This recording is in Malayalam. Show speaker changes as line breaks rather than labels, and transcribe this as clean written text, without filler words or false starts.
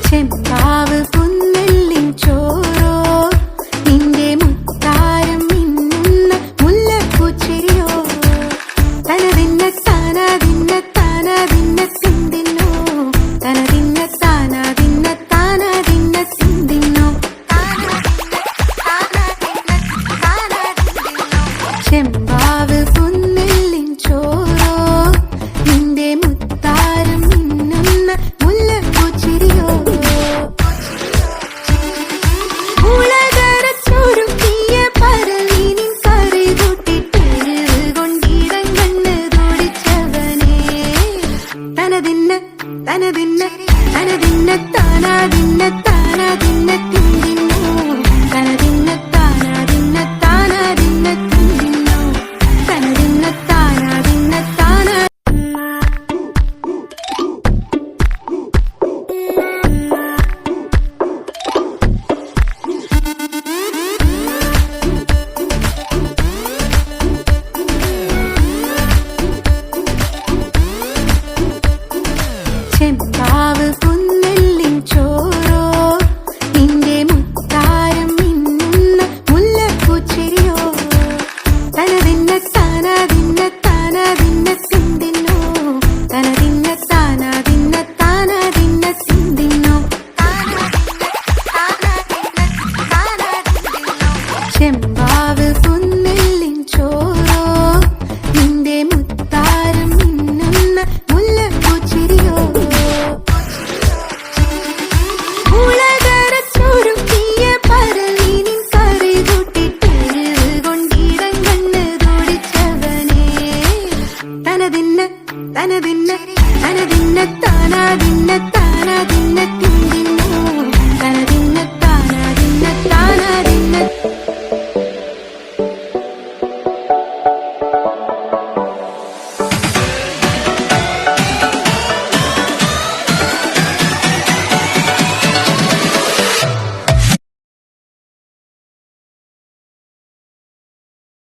ചെമ്പാവ് പുന്നെല്ലിൻ ചോറോ നിന്റെ മുത്താരം മിന്നുന്ന മുല്ലപ്പൂച്ചിരിയോ തനതിന്ന താനാതിന്ന താനാതിന്ന തിന്തിന്നോ തനതിന്ന താനാതിന്ന താനാതിന്ന തിന്തിന്നോ ചെമ്പാവ് പുന്നെല്ലിൻ ചോറോ നിന്റെ മുത്താരം മിന്നുന്ന മുല്ലപ്പൂച്ചിരിയോ തനതിന്ന തനതിന്ന താനാതിന്ന താനാതിന്ന തിന്തിന്നോ തനതിന്ന താനാതിന്ന താനാതിന്ന തിന്തിന്നോ തനതിന്ന താനാതിന്ന താനാ ചെമ്പാവ്